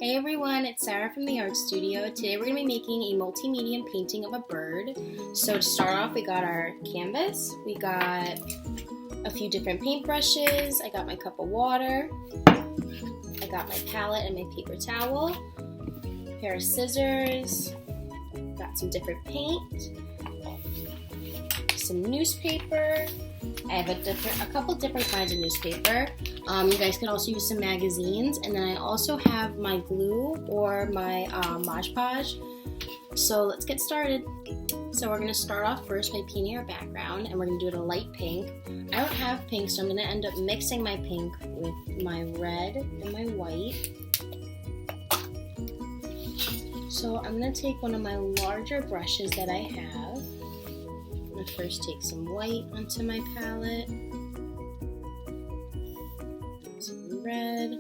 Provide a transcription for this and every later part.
Hey everyone, it's Sarah from the Art Studio. Today we're going to be making a multi-medium painting of a bird. So to start off, we got our canvas, we got a few different paintbrushes, I got my cup of water, I got my palette and my paper towel, a pair of scissors, got some different paint, some newspaper. I have a couple different kinds of newspaper. You guys can also use some magazines, and then I also have my glue or my Mod Podge. So let's get started. So we're going to start off first by painting our background, and we're going to do it a light pink. I don't have pink, so I'm going to end up mixing my pink with my red and my white. So I'm going to take one of my larger brushes that I have. I'm going to first take some white onto my palette. Some red.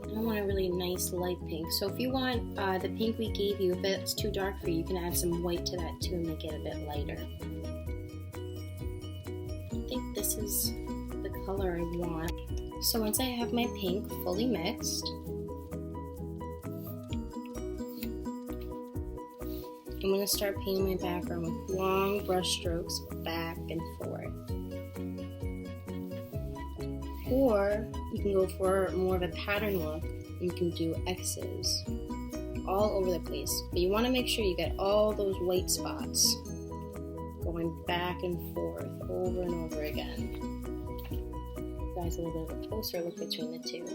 I want a really nice light pink. So if you want the pink we gave you, if it's too dark for you, you can add some white to that too and make it a bit lighter. I think this is the color I want. So once I have my pink fully mixed, I'm going to start painting my background with long brush strokes back and forth. Or you can go for more of a pattern look and you can do X's all over the place. But you want to make sure you get all those white spots going back and forth over and over again. Guys, a little bit of a closer look between the two.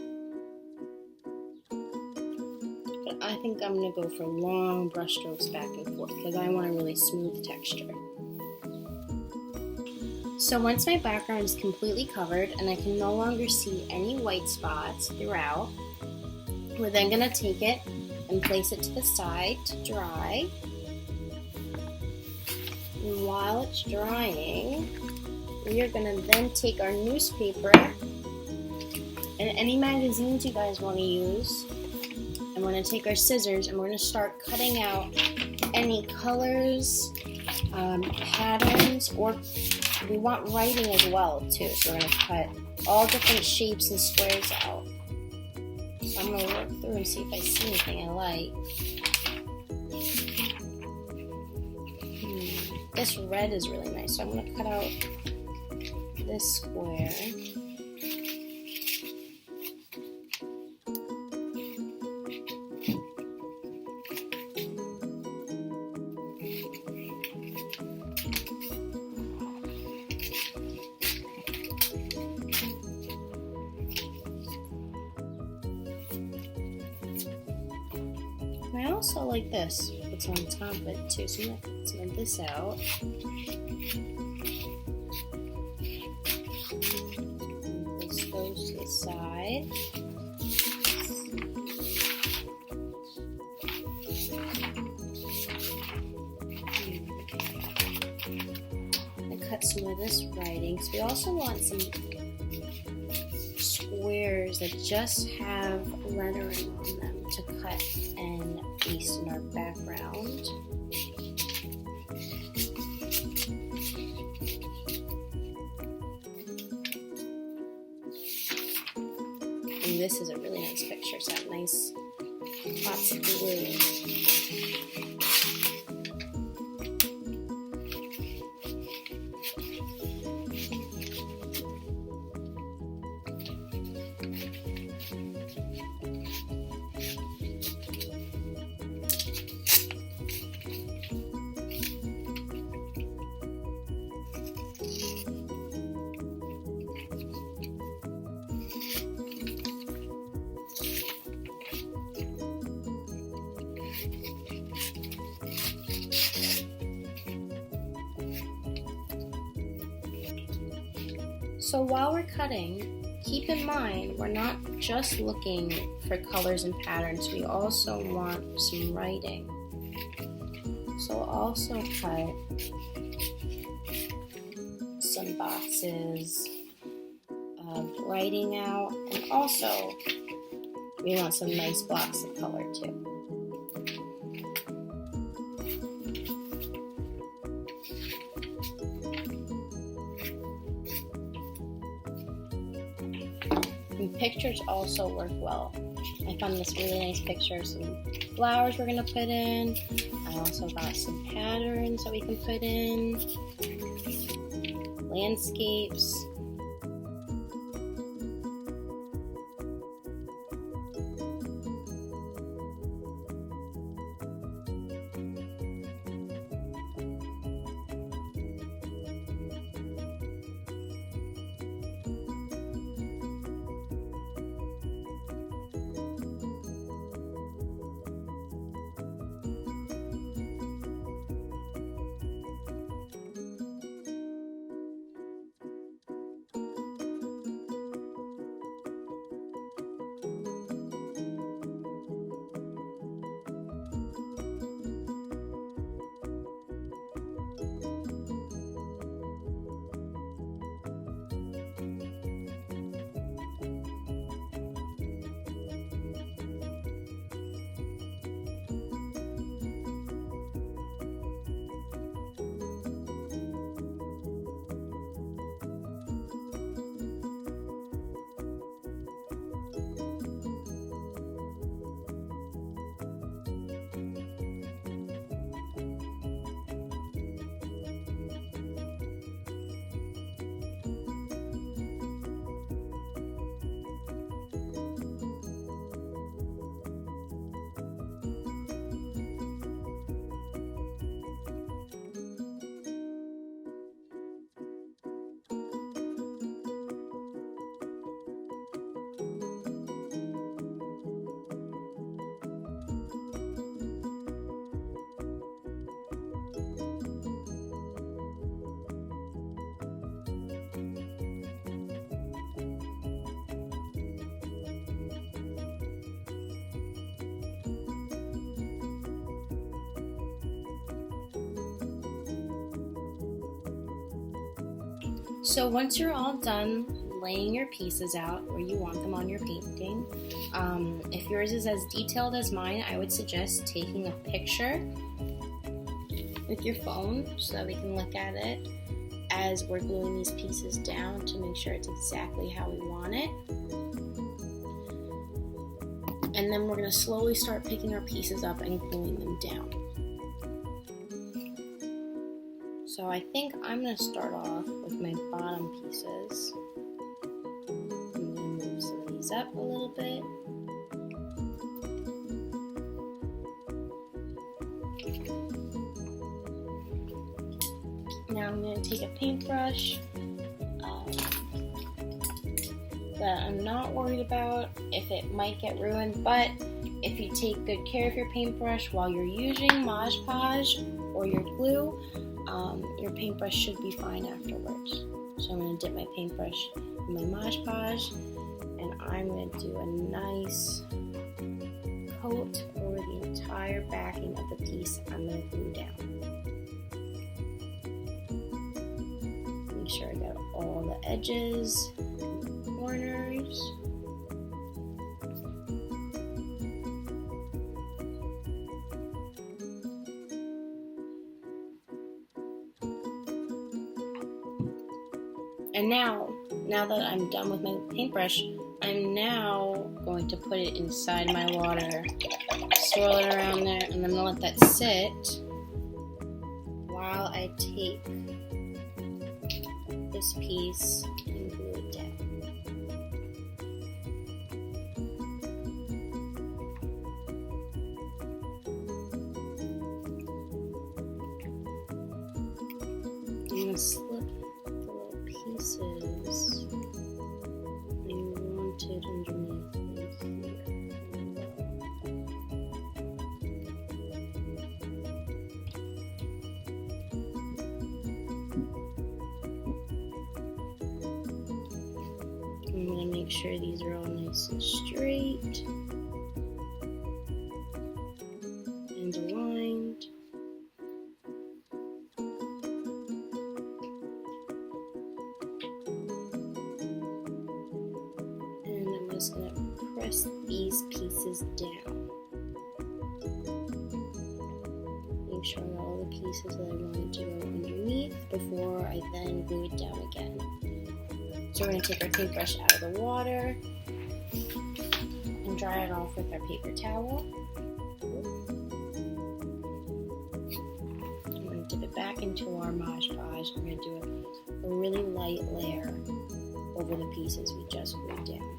But I think I'm going to go for long brush strokes back and forth because I want a really smooth texture. So once my background is completely covered and I can no longer see any white spots throughout, we're then going to take it and place it to the side to dry. And while it's drying, we are going to then take our newspaper and any magazines you guys want to use, and we're going to take our scissors and we're going to start cutting out any colors, patterns, or we want writing as well too. So we're going to cut all different shapes and squares out. So I'm going to work through and see if I see anything I like. This red is really nice, so I'm going to cut out this square. I also like this, what's on top of it too, so I'm going to smooth this out. Place those to the side. And cut some of this writing, because we also want some squares that just have lettering on them to cut and paste in our background. And this is a really nice picture. It's got nice lots of blue. So while we're cutting, keep in mind we're not just looking for colors and patterns, we also want some writing. So I'll also cut some boxes of writing out, and also We want some nice blocks of color too. And pictures also work well. I found this really nice picture of some flowers we're gonna put in. I also got some patterns that we can put in, landscapes. So once you're all done laying your pieces out where you want them on your painting, if yours is as detailed as mine, I would suggest taking a picture with your phone so that we can look at it as we're gluing these pieces down to make sure it's exactly how we want it. And then we're going to slowly start picking our pieces up and gluing them down. So I think I'm going to start off with my bottom pieces. I'm going to move some of these up a little bit. Now I'm going to take a paintbrush that I'm not worried about if it might get ruined, but if you take good care of your paintbrush while you're using Mod Podge or your glue, your paintbrush should be fine afterwards. So I'm going to dip my paintbrush in my Mod Podge, and I'm going to do a nice coat over the entire backing of the piece I'm going to glue down. Make sure I got all the edges, corners. And now that I'm done with my paintbrush, I'm now going to put it inside my water, swirl it around there, and I'm going to let that sit while I take this piece and glue it down. I'm going to slip the little pieces you wanted underneath here. I'm going to make sure these are all nice and straight and aligned. And I'm just going to press these pieces down. Make sure all the pieces that I wanted to go underneath before I then glue it down again. So we're going to take our paintbrush out of the water and dry it off with our paper towel. I'm going to dip it back into our Mod Podge. I'm going to do a really light layer over the pieces we just glued down.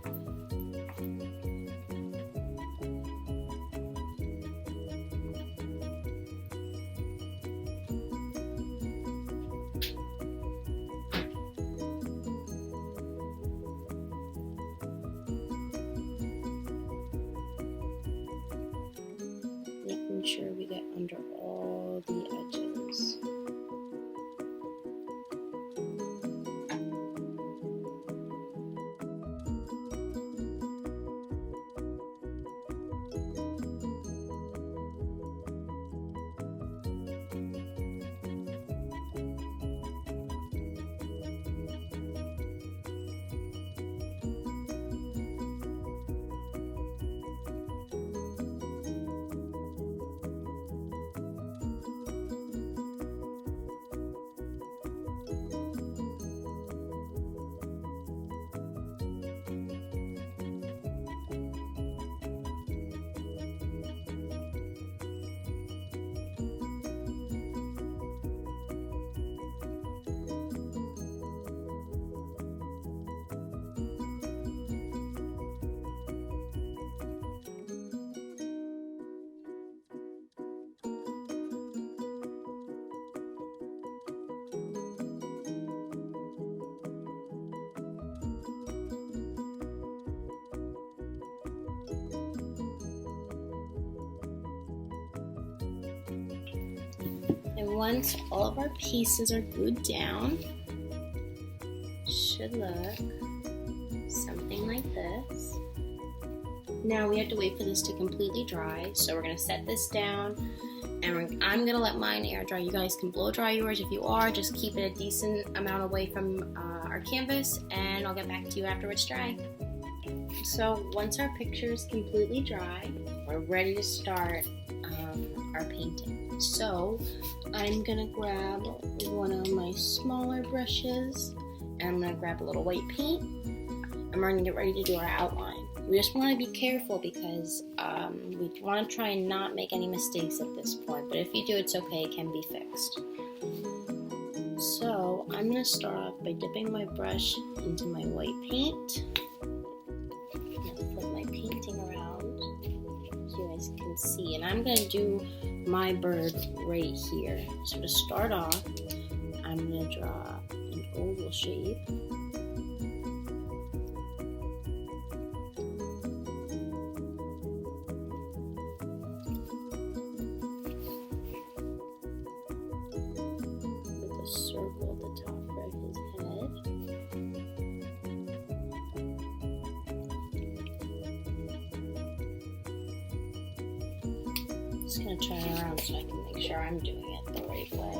Making sure we get under all the edges. And once all of our pieces are glued down, should look something like this. Now we have to wait for this to completely dry, so we're going to set this down, and I'm going to let mine air dry. You guys can blow dry yours if you are. Just keep it a decent amount away from our canvas, and I'll get back to you after it's dry. So once our picture is completely dry, we're ready to start our painting. So I'm gonna grab one of my smaller brushes, and I'm gonna grab a little white paint, and we're gonna get ready to do our outline. We just want to be careful because we want to try and not make any mistakes at this point, but if you do, it's okay, it can be fixed. So I'm gonna start off by dipping my brush into my white paint. Flip my painting around so you guys can see, and I'm gonna do my bird right here. So to start off, I'm going to draw an oval shape. With a circle at the top of his head. Just going to turn it around so I can make sure I'm doing it the right way.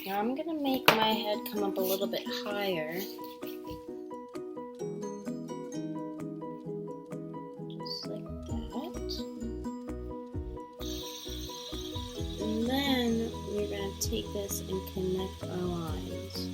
Now I'm going to make my head come up a little bit higher. Just like that. And then we're going to take this and connect our lines.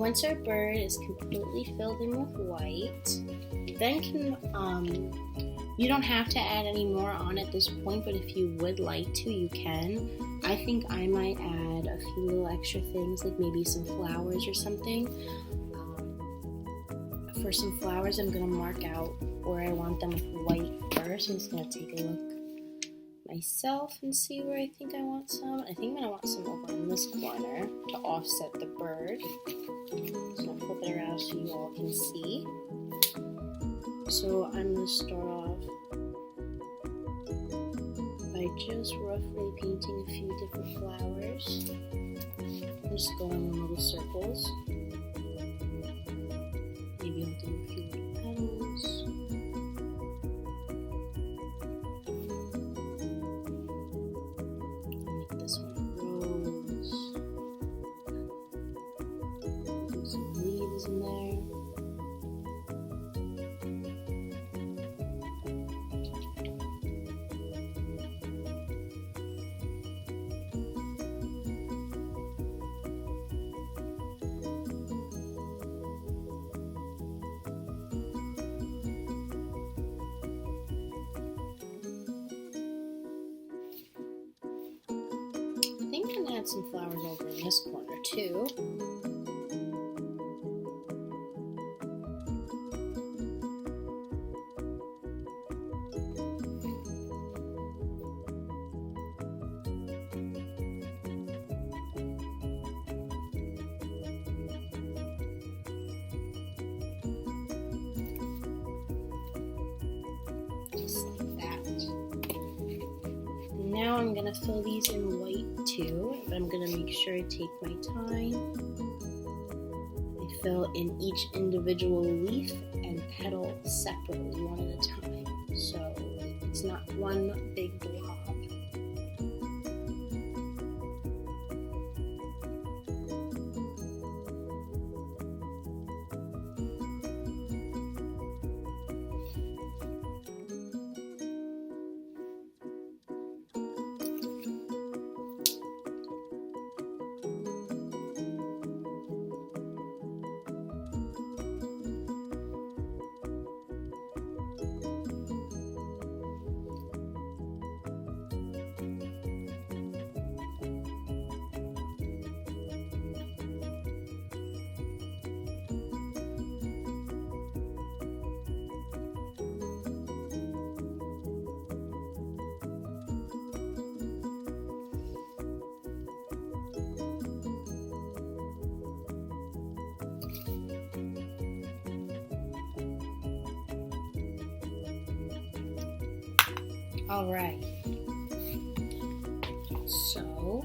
once our bird is completely filled in with white, then you don't have to add any more on at this point, but if you would like to, you can. I think I might add a few little extra things, like maybe some flowers or something. For some flowers, I'm going to mark out where I want them with white first. I'm just going to take a look myself and see where I think I want some. I think I'm going to want some over in this corner to offset the bird. So I'll flip it around so you all can see. So I'm going to start off by just roughly painting a few different flowers. I'm just going in little circles. Maybe I'll do a few little petals. I'll make this one a rose. Put some leaves in there. I think I'm going to add some flowers over in this corner too. Just like that. Now I'm going to fill these in white too, but I'm going to make sure I take my time. I fill in each individual leaf and petal separately, one at a time, so it's not one big blob. Alright, so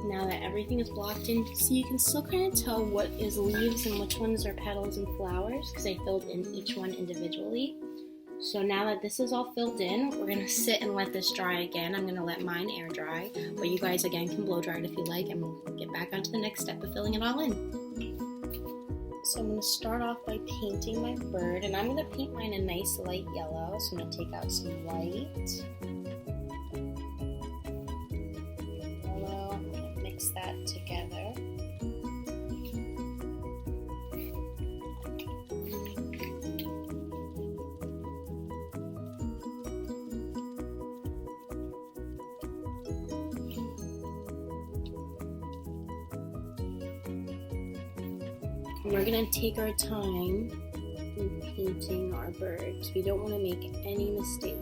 now that everything is blocked in, so you can still kind of tell what is leaves and which ones are petals and flowers, because I filled in each one individually. So now that this is all filled in, we're going to sit and let this dry again. I'm going to let mine air dry, but you guys again can blow dry it if you like, and we'll get back onto the next step of filling it all in. So I'm going to start off by painting my bird, and I'm going to paint mine a nice light yellow. So I'm going to take out some white, yellow, I'm going to mix that together. And we're going to take our time in painting our bird because we don't want to make any mistakes.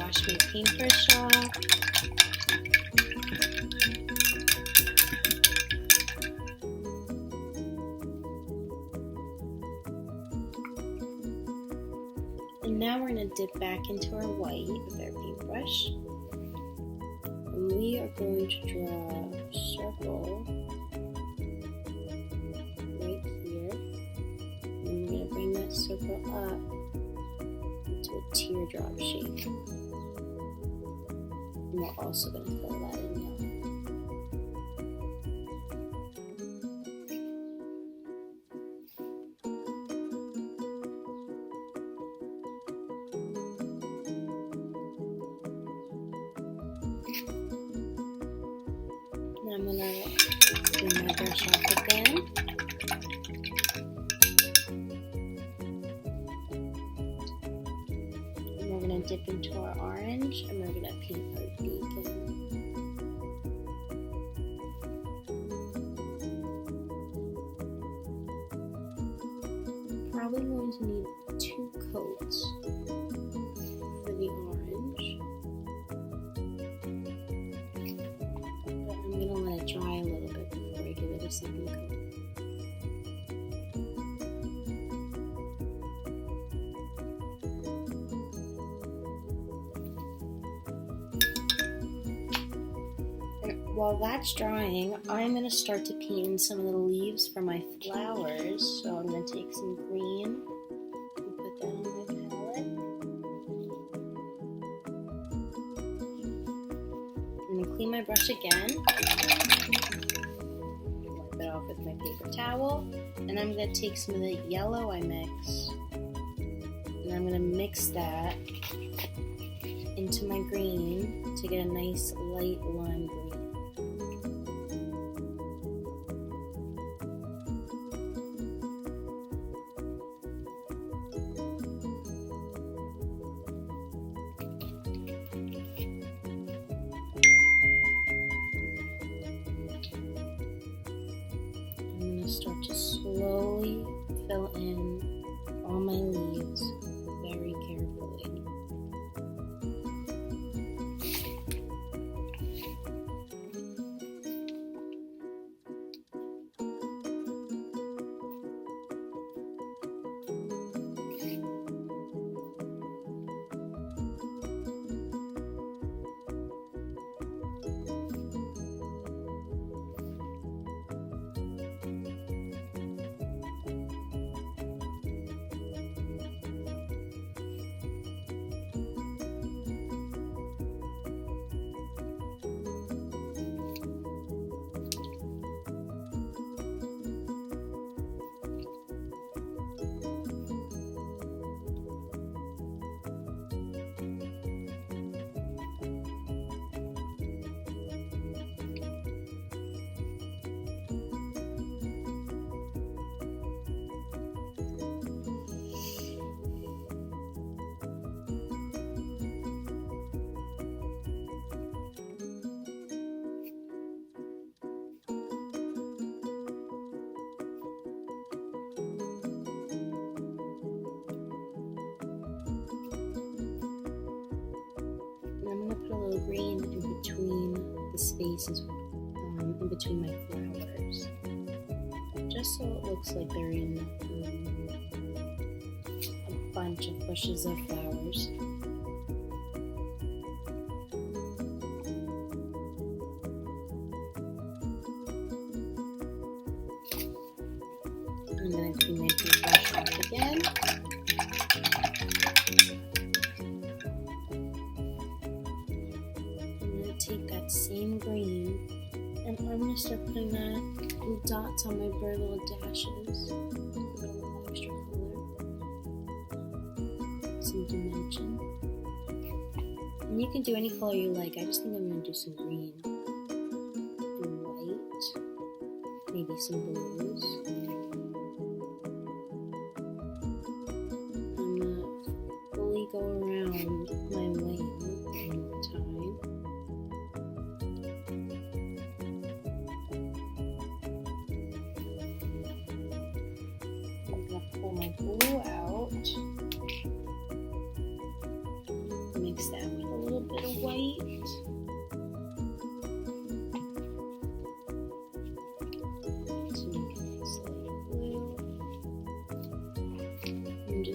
wash my paintbrush off. And now we're going to dip back into our white with our paintbrush. And we are going to draw a circle right here. And we're going to bring that circle up into a teardrop shape. And we're also going to fill that in yellow. I'm going to clean my brush off again. And we're going to dip into our orange and we're going to paint our beacon. Probably going to need 2 coats for the orange. I'm going to let it dry a little bit before I give it a second coat. And while that's drying, I'm going to start to paint in some of the leaves for my flowers. So I'm going to take some green and put that on my palette. I'm going to clean my brush again. Wipe it off with my paper towel. And I'm going to take some of the yellow I mixed. And I'm going to mix that into my green to get a nice light lime green. Start to slowly fill in all my leaves very carefully. Put a little green in between the spaces, in between my flowers, just so it looks like they're in a bunch of bushes of flowers. I'm going to clean my paintbrush off again. Take that same green and I'm going to start putting that little dots on my bird, little dashes, give it a little extra color, some dimension. And you can do any color you like. I just think I'm going to do some green and white, maybe some blues. I'm going to fully go around my wing one more time. Pull my blue out, mix that with a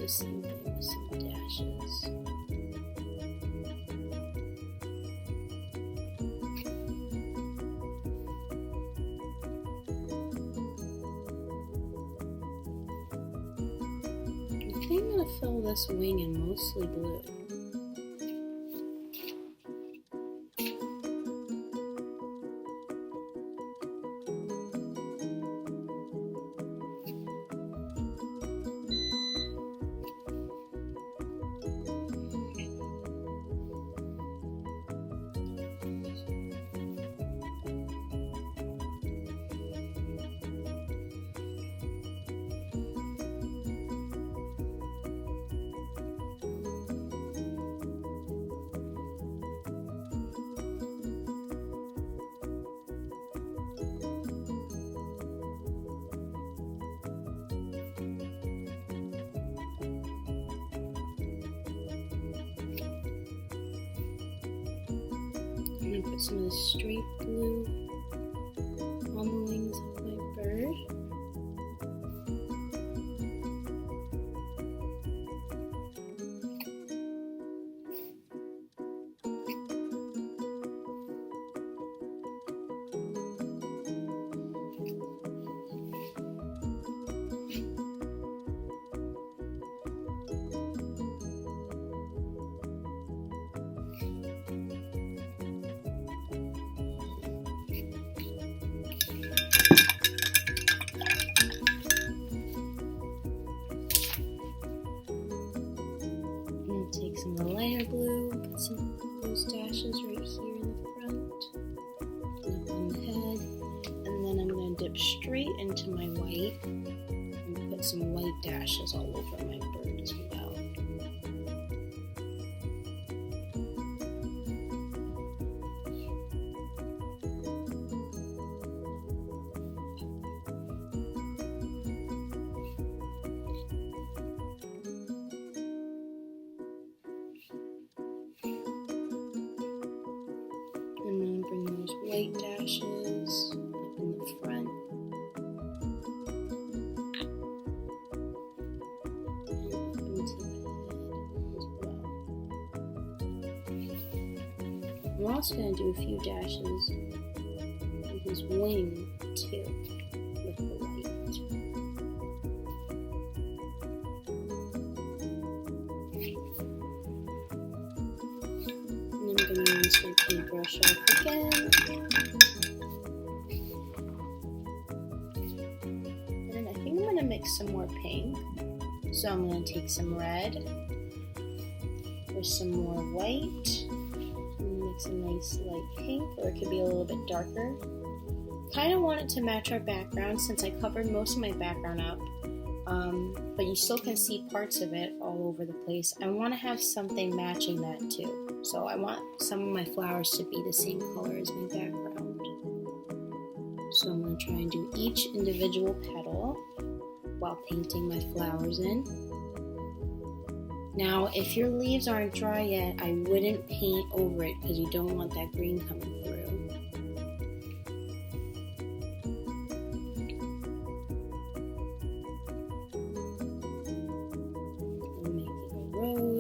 the same thing with some dashes. I think I'm going to fill this wing in mostly blue. I'm going to put some of the straight blue on the wings of my bird. Take some of the lighter blue, put some of those dashes right here in the front, and up on the head, and then I'm going to dip straight into my white and put some white dashes all over my bird as well. And then bring those white dashes up in the front. And up into the head as well. I'm also going to do a few dashes on his wing too, with the white. I'm going to rinse my paintbrush off again. And I think I'm going to mix some more pink. So I'm going to take some red with some more white. And mix a nice light pink, or it could be a little bit darker. Kind of want it to match our background since I covered most of my background up. But you still can see parts of it all over the place. I want to have something matching that too. So I want some of my flowers to be the same color as my background. So I'm going to try and do each individual petal while painting my flowers in. Now, if your leaves aren't dry yet, I wouldn't paint over it because you don't want that green coming through.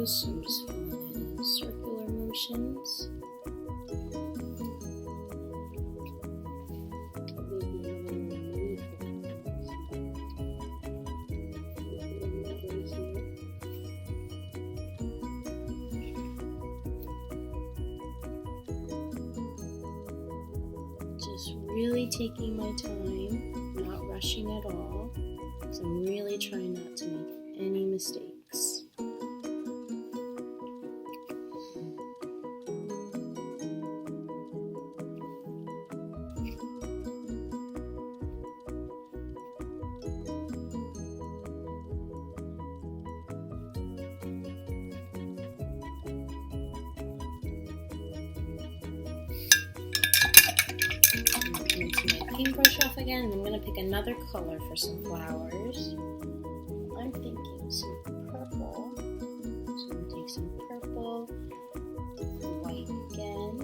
So I'm just filling it in circular motions. Just really taking my time, not rushing at all, because I'm really trying not to make any mistakes. Paintbrush off again, and I'm going to pick another color for some flowers. I'm thinking some purple. So I'm going to take some purple, white again.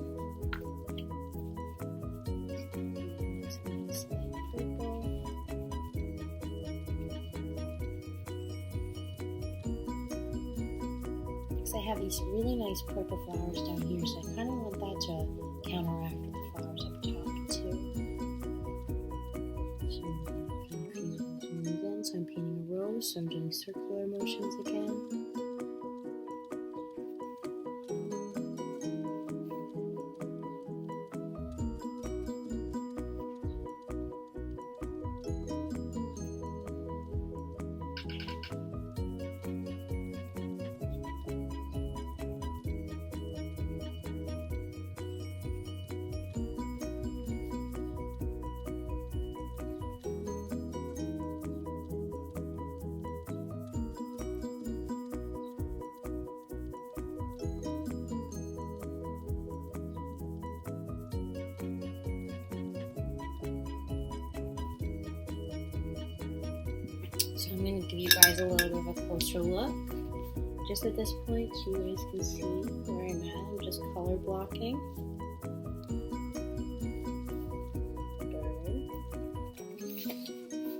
Some nice light purple. because I have these really nice purple flowers down here, so I kind of want that to counteract with the flowers up top too. So I'm going to paint a few of those ones in. So I'm painting a rose, so I'm doing circular motions again. So I'm going to give you guys a little bit of a closer look. Just at this point, you guys can see where I'm at. I'm just color blocking.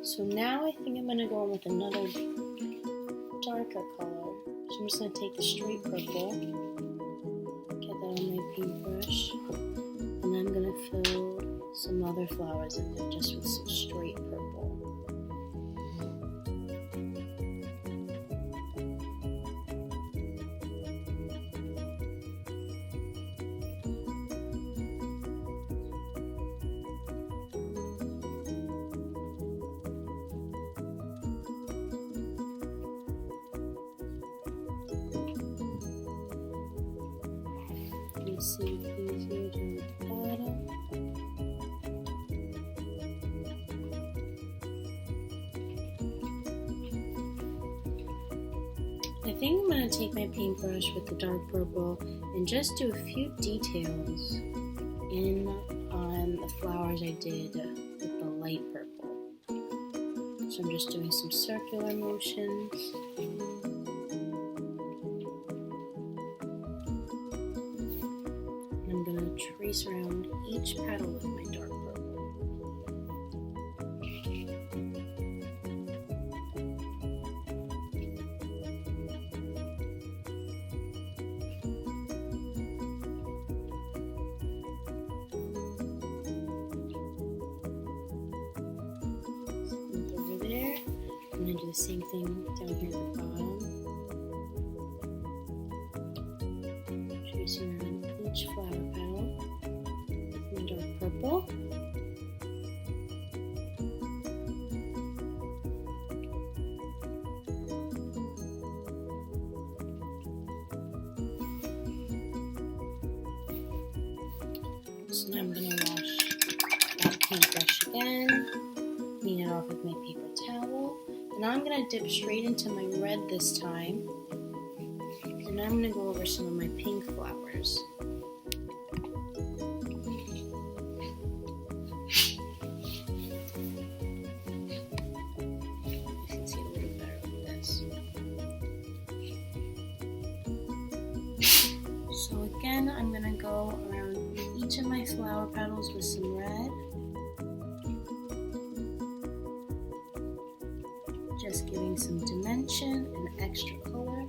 So now I think I'm going to go in with another darker color. So I'm just going to take the straight purple, get that on my paintbrush, and I'm going to fill some other flowers in there just with some straight purple. See these here down at the bottom. I think I'm going to take my paintbrush with the dark purple and just do a few details in on the flowers I did with the light purple. So I'm just doing some circular motions. I'm going to trace around each petal with my dark purple. Over there. I'm going to do the same thing down here at the bottom. Tracing around each flower petal with my dark purple. So now I'm going to wash that paintbrush again, clean it off with my paper towel, and now I'm going to dip straight into my red this time. And I'm going to go over some of my pink flowers. You can see a little better with this. So again, I'm going to go around each of my flower petals with some red. Just giving some dimension and extra color.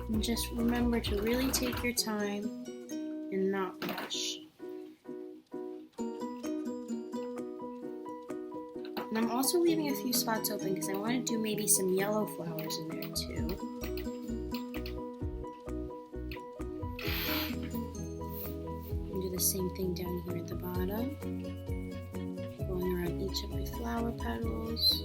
And just remember to really take your time and not rush. And I'm also leaving a few spots open because I want to do maybe some yellow flowers in there too. And do the same thing down here at the bottom. Going around each of my flower petals.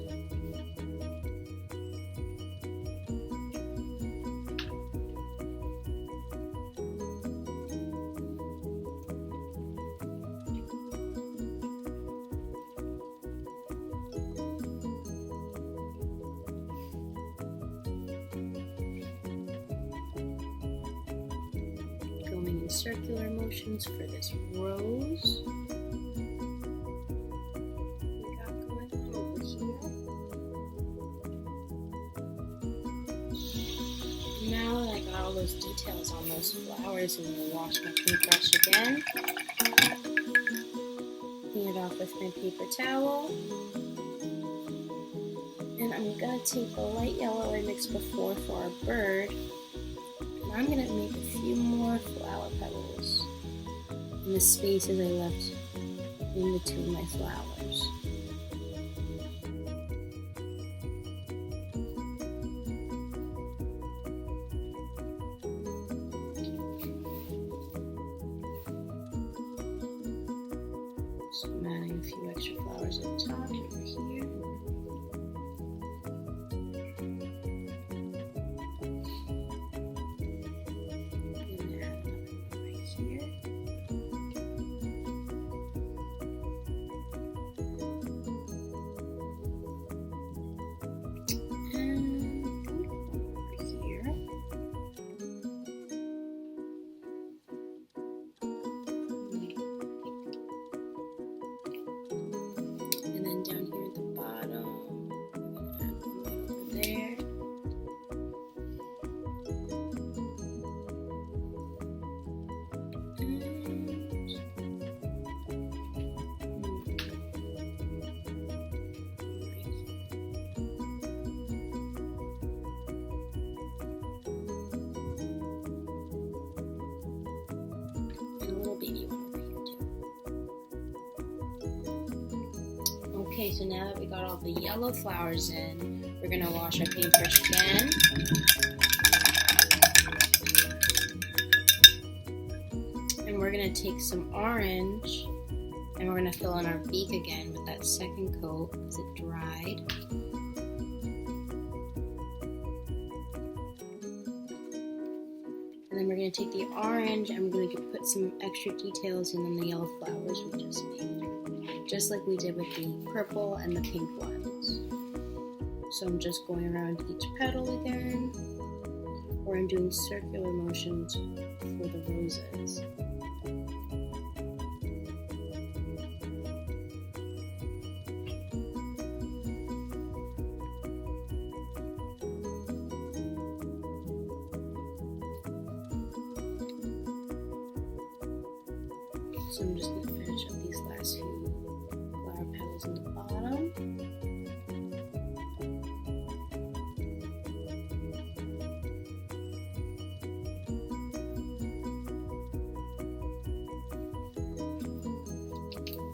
In circular motions for this rose. We got going on over here. those details on those flowers. I'm going to wash my paintbrush again. Clean it off with my paper towel. And I'm going to take the light yellow I mixed before for our bird. And I'm going to make a few more flower petals in the spaces I left in between my flowers. So I'm adding a few extra flowers on top over here. And add another one right here. And over here. And then down here at the bottom, I'm going to add one right over there. And a little baby one over here too. Okay, so now that we got all the yellow flowers in, we're gonna wash our paintbrush again. And we're gonna take some orange and we're gonna fill in our beak again with that second coat because it dried. And then we're going to take the orange and we're going to put some extra details in the yellow flowers we just made. Just like we did with the purple and the pink ones. So I'm just going around each petal again. Or I'm doing circular motions for the roses. So I'm just going to finish up these last few flower petals in the bottom.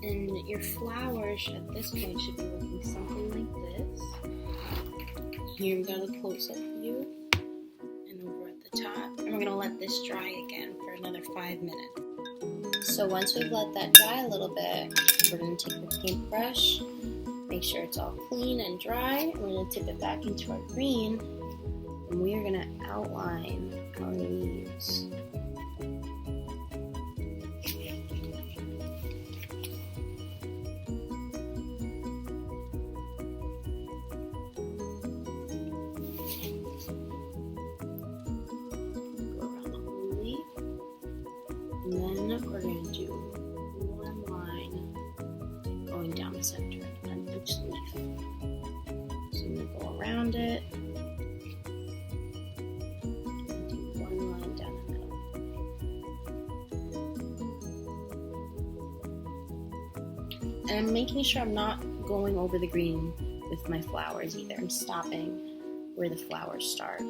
And your flowers at this point should be looking something like this. Here we got a close-up view. And over at the top. And we're going to let this dry again for another 5 minutes. So once we've let that dry a little bit, we're going to take the paintbrush, make sure it's all clean and dry, and we're going to dip it back into our green, and we are going to outline our leaves. Go around the whole leaf. And then we're going to do one line going down the center on each leaf. So I'm going to go around it and do one line down the middle. And I'm making sure I'm not going over the green with my flowers either. I'm stopping where the flowers start.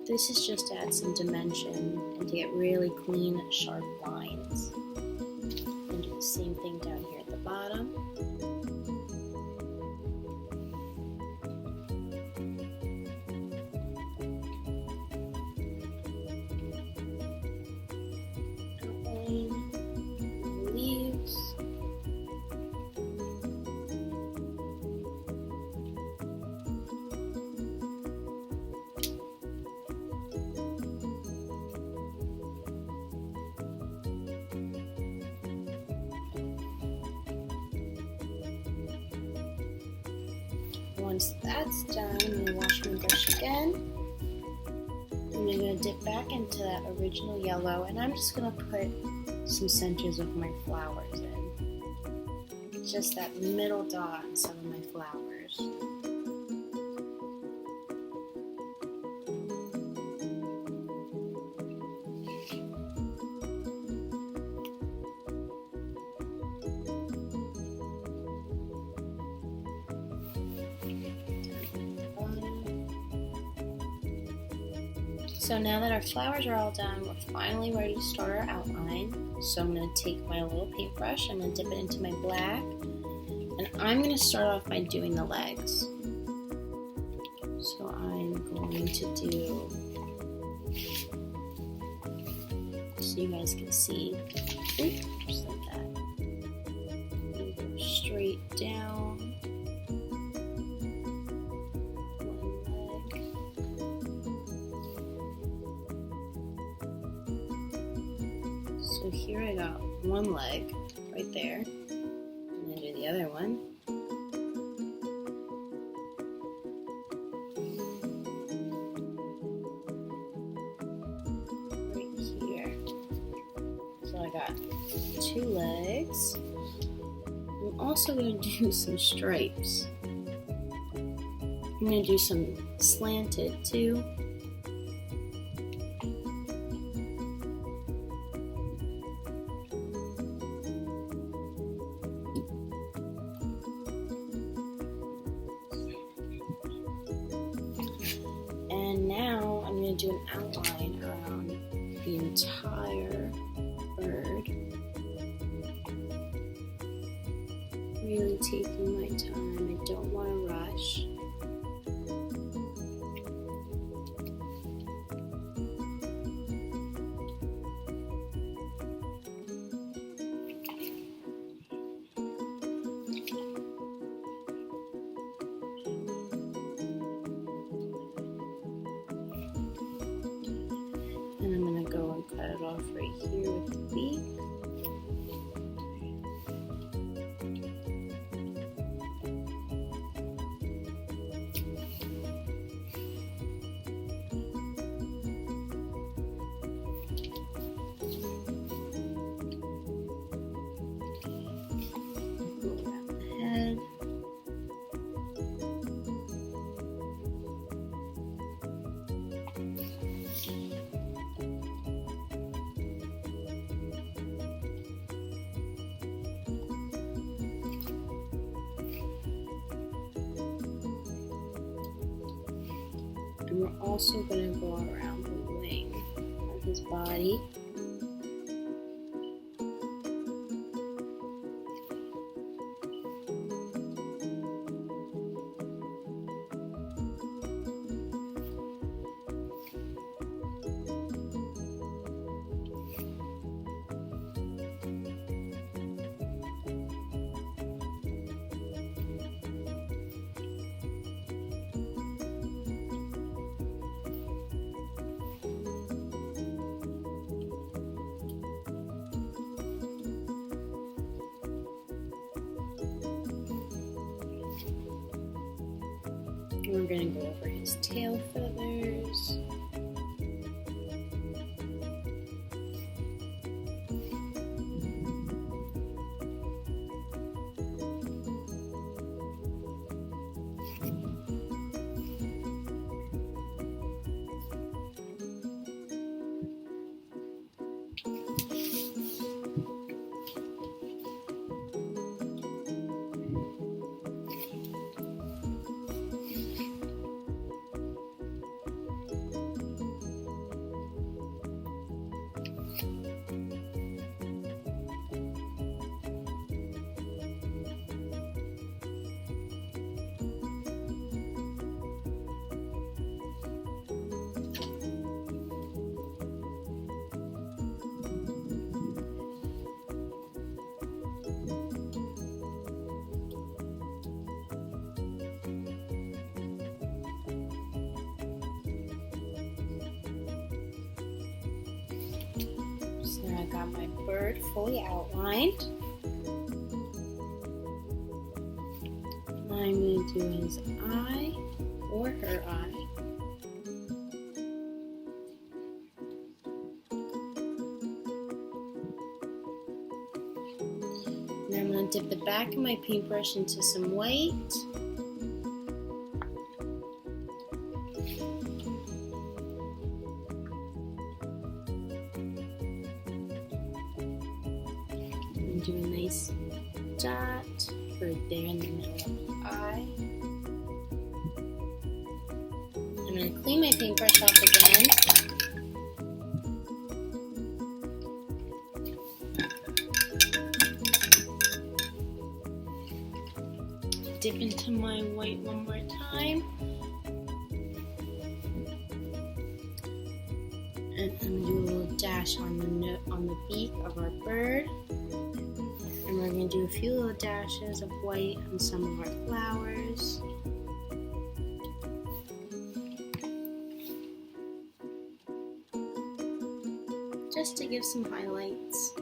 This is just to add some dimension and to get really clean, sharp lines. And do the same thing down here at the bottom. Outline the leaves. Once that's done, I'm going to wash my brush again. And I'm going to dip back into that original yellow, and I'm just going to put some centers of my flowers in. Just that middle dot in some of my flowers. So now that our flowers are all done, we're finally ready to start our outline. So I'm going to take my little paintbrush, I'm going to dip it into my black, and I'm going to start off by doing the legs. So I'm going to do, so you guys can see, just like that. Go straight down. So here I got one leg right there, and then do the other one. Right here. So I got 2 legs. I'm also going to do some stripes. I'm going to do some slanted too. And now I'm going to do an outline around the entire bird. Really taking my time. I don't want to rush. And I'm going to go and cut it off right here with the beak. Go around the head. And we're also going to go around the wing of his body. We're going to go over his tail feathers. So I got my bird fully outlined. I'm going to do his eye or her eye. And I'm going to dip the back of my paintbrush into some white. And do a nice dot right there in the middle of the eye. I'm going to clean my paintbrush off again. dip into my white one more time. And I'm gonna do a little dash on the beak of our bird. And we're gonna do a few little dashes of white on some of our flowers. Just to give some highlights.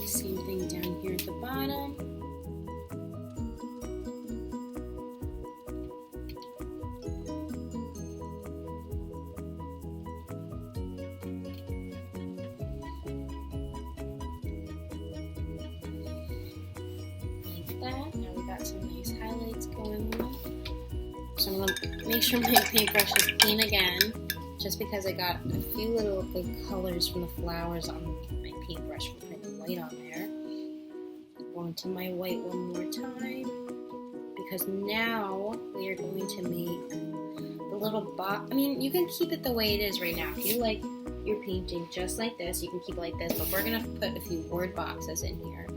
Same thing down here at the bottom. Like that. Now we got some nice highlights going on. So I'm gonna make sure my paintbrush is clean again, just because I got a few little big colors from the flowers on my paintbrush from putting the white on there. Going to my white one more time, because now we are going to make the little box. I mean, you can keep it the way it is right now. If you like your painting just like this, you can keep it like this, but we're gonna put a few word boxes in here.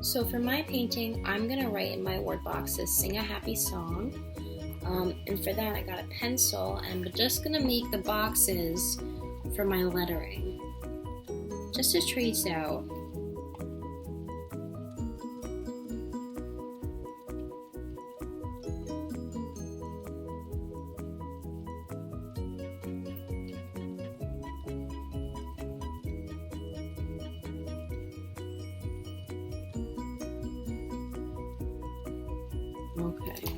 So for my painting, I'm gonna write in my word boxes, sing a happy song. And for that, I got a pencil, and I'm just gonna make the boxes for my lettering, just to trace out. Okay.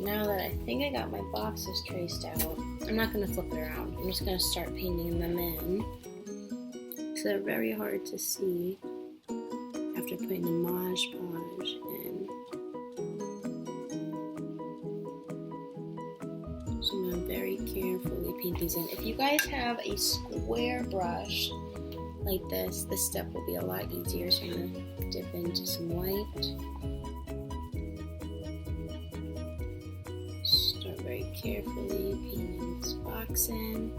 Now that I think I got my boxes traced out, I'm not going to flip it around. I'm just going to start painting them in, because they're very hard to see after putting the Mod Podge in. So I'm going to very carefully paint these in. If you guys have a square brush like this step will be a lot easier. So I'm going to dip into some white. Very carefully painting this box in.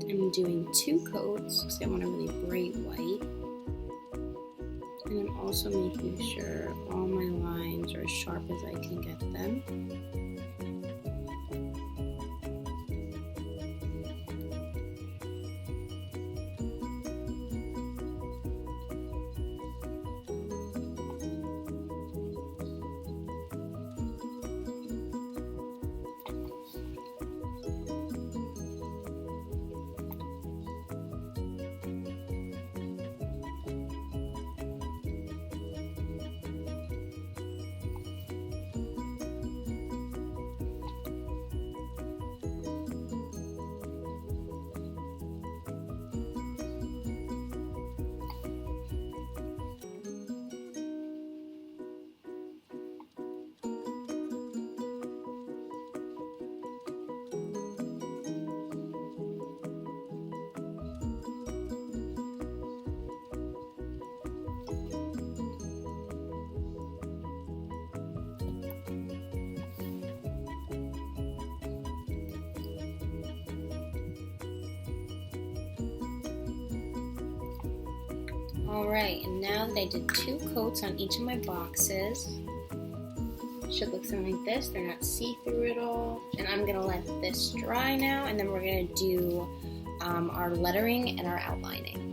I'm doing 2 coats because I want a really bright white. And I'm also making sure all my lines are as sharp as I can get them. Alright, and now that I did 2 coats on each of my boxes, it should look something like this. They're not see-through at all. And I'm going to let this dry now, and then we're going to do our lettering and our outlining.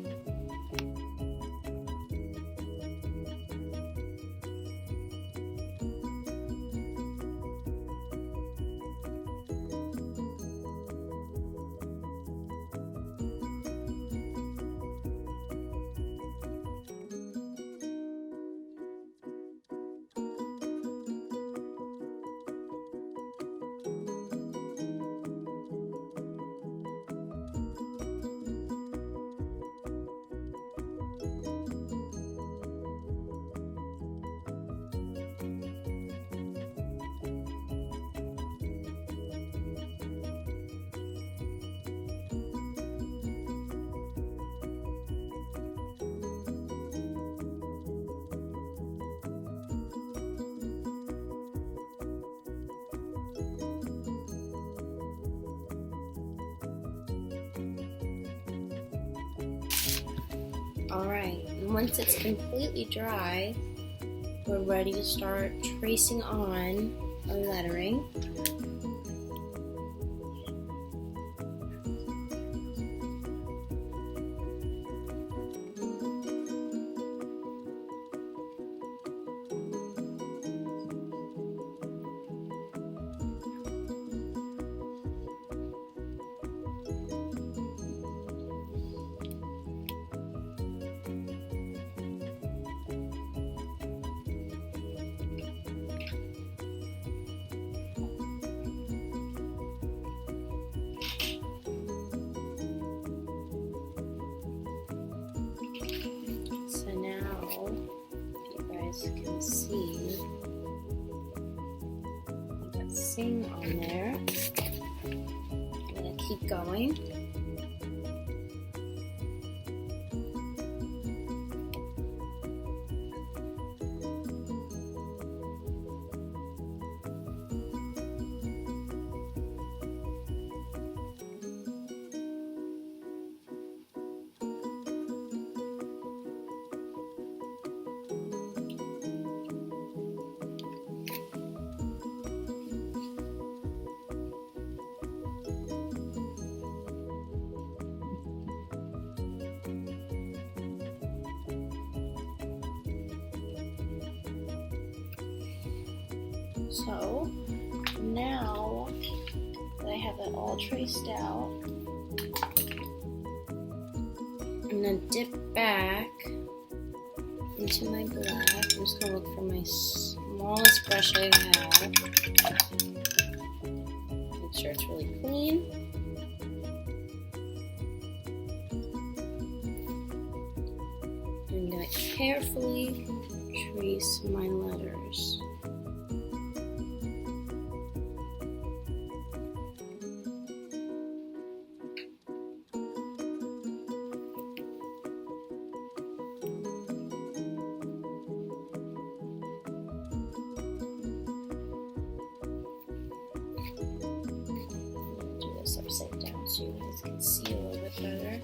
Alright, and once it's completely dry, we're ready to start tracing on our lettering. Can see that sing on there. I'm going to keep going. So now that I have it all traced out, I'm going to dip back into my black. I'm just going to look for my smallest brush I have. Make sure it's really clean. I'm going to carefully trace my letters. Upside down so you guys can see a little bit better.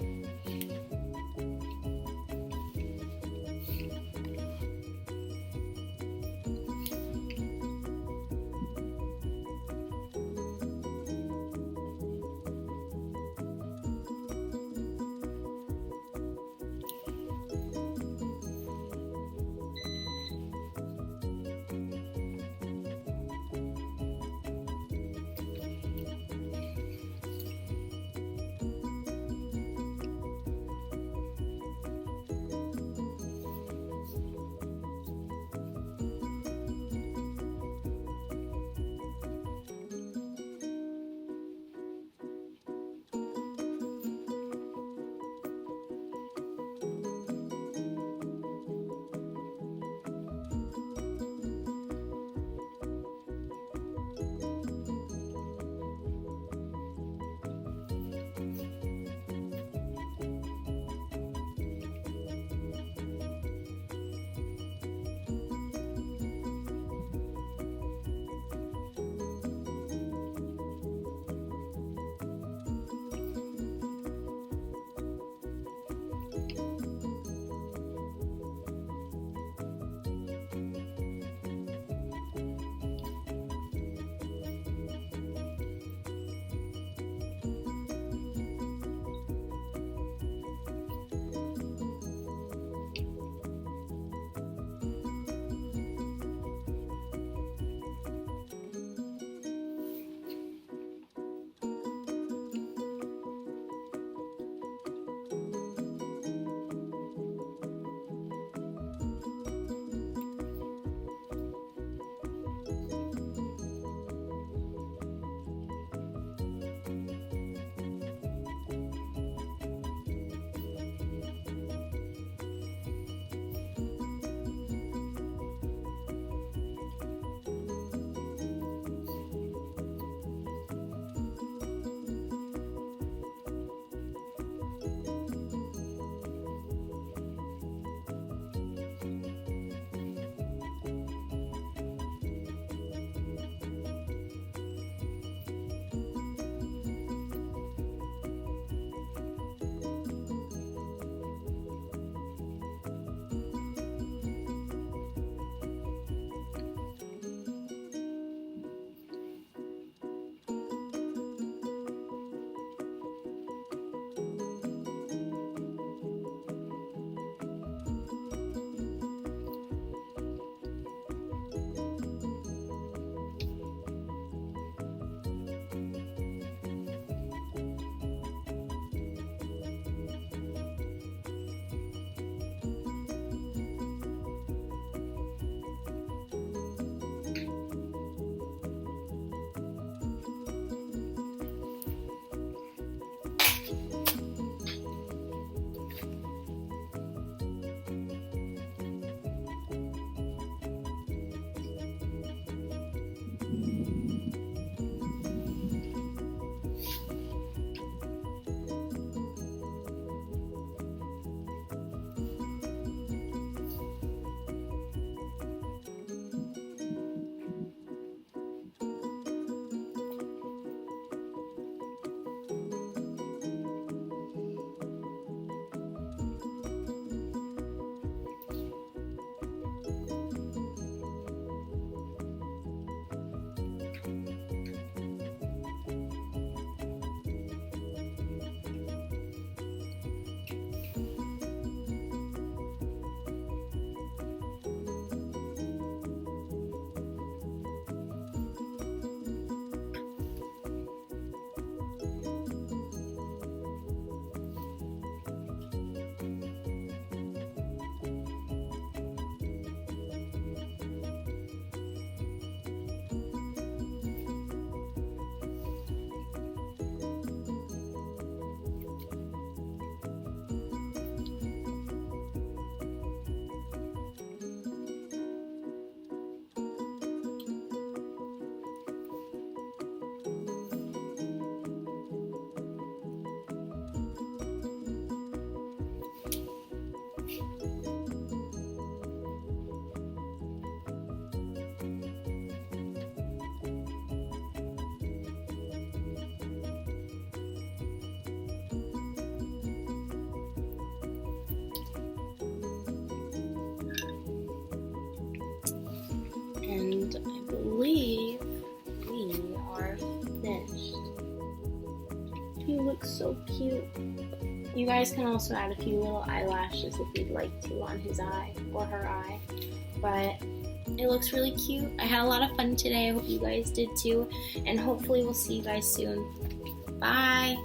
looks so cute. You guys can also add a few little eyelashes if you'd like to on his eye or her eye. But it looks really cute. I had a lot of fun today. I hope you guys did too. And hopefully we'll see you guys soon. Bye!